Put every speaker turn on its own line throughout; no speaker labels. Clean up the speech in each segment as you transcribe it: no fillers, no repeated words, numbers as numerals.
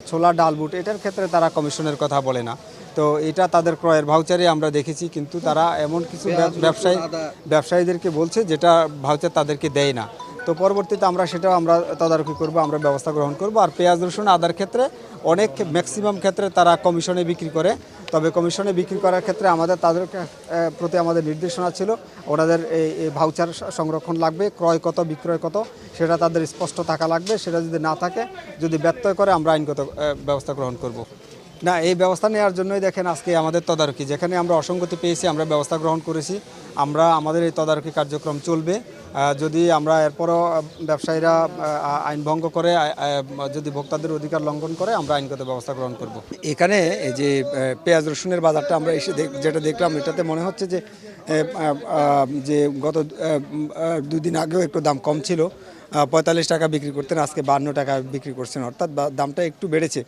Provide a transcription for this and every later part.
ছোলা ডাল বুট এটার ক্ষেত্রে তারা কমিশনের কথা বলে না। তো এটা তাদের ক্রয়ের ভাউচারে আমরা দেখেছি, কিন্তু তারা এমন কিছু ব্যবসায়ীদেরকে বলছে যেটা ভাউচার তাদেরকে দেয় না। তো পরবর্তীতে আমরা তদারকি করব, আমরা ব্যবস্থা গ্রহণ করব। আর পেঁয়াজ রসুন আদার ক্ষেত্রে অনেক ম্যাক্সিমাম ক্ষেত্রে তারা কমিশনে বিক্রি করে। তবে কমিশনে বিক্রি করার ক্ষেত্রে তাদের প্রতি আমাদের নির্দেশনা ছিল, ওনাদের এই ভাউচার সংরক্ষণ লাগবে, ক্রয় কত বিক্রয় কত সেটা তাদের স্পষ্ট থাকা লাগবে। সেটা যদি না থাকে, যদি ব্যত্যয় করে, আমরা আইনগত ব্যবস্থা গ্রহণ করব। না, এই ব্যবস্থা নেওয়ার জন্যই দেখেন আজকে আমাদের তদারকি, যেখানে আমরা অসঙ্গতি পেয়েছি আমরা ব্যবস্থা গ্রহণ করেছি। আমাদের এই তদারকি কার্যক্রম চলবে। যদি আমরা এরপরও ব্যবসায়ীরা আইন ভঙ্গ করে, যদি ভোক্তাদের অধিকার লঙ্ঘন করে, আমরা আইনগত ব্যবস্থা গ্রহণ করব। এখানে এই যে পেঁয়াজ রসুনের বাজারটা আমরা যেটা দেখলাম, এটাতে মনে হচ্ছে যে গত 2 দিন আগেও একটু দাম কম ছিল, 45 টাকা বিক্রি করতেন, আজকে 52 টাকা বিক্রি করছেন, অর্থাৎ দামটা একটু বেড়েছে।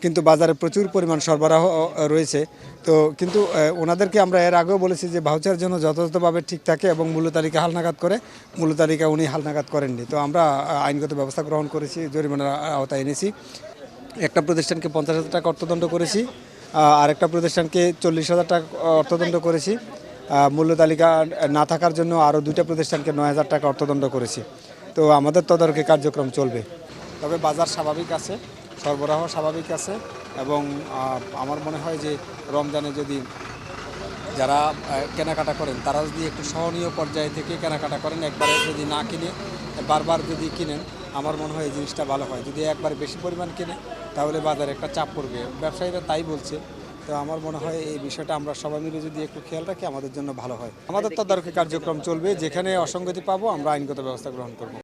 কিন্তু বাজারে প্রচুর পরিমাণ সরবরাহ রয়েছে। তো কিন্তু ওনাদেরকে আমরা এর আগেও বলেছি যে ভাউচার যেন যথাযথভাবে ঠিক থাকে এবং মূল্য তালিকা হালনাগাদ করে। মূল্য তালিকা উনি হালনাগাদ করেননি, তো আমরা আইনগত ব্যবস্থা গ্রহণ করেছি, জরিমানার আওতায় এনেছি। একটা প্রতিষ্ঠানকে 50,000 টাকা অর্থদণ্ড করেছি, আরেকটা প্রতিষ্ঠানকে 40,000 টাকা অর্থদণ্ড করেছি। মূল্য তালিকা না থাকার জন্য আরও 2টা প্রতিষ্ঠানকে 9,000 টাকা অর্থদণ্ড করেছি। তো আমাদের তদারকি কার্যক্রম চলবে। তবে বাজার স্বাভাবিক আছে, সরবরাহ স্বাভাবিক আছে, এবং আমার মনে হয় যে রমজানে যদি যারা কেনাকাটা করেন তারা যদি একটু সহনীয় পর্যায়ে থেকে কেনাকাটা করেন, একবারে যদি না কিনে বারবার যদি কিনেন, আমার মনে হয় এই জিনিসটা ভালো হয়। যদি একবারে বেশি পরিমাণ কিনে তাহলে বাজারে একটা চাপ পড়বে, ব্যবসায়ীরা তাই বলছে। তো আমার মনে হয় এই বিষয়টা আমরা সবাই মিলে যদি একটু খেয়াল রাখি আমাদের জন্য ভালো হয়। আমাদের তদারকি কার্যক্রম চলবে, যেখানে অসঙ্গতি পাবো আমরা আইনগত ব্যবস্থা গ্রহণ করব।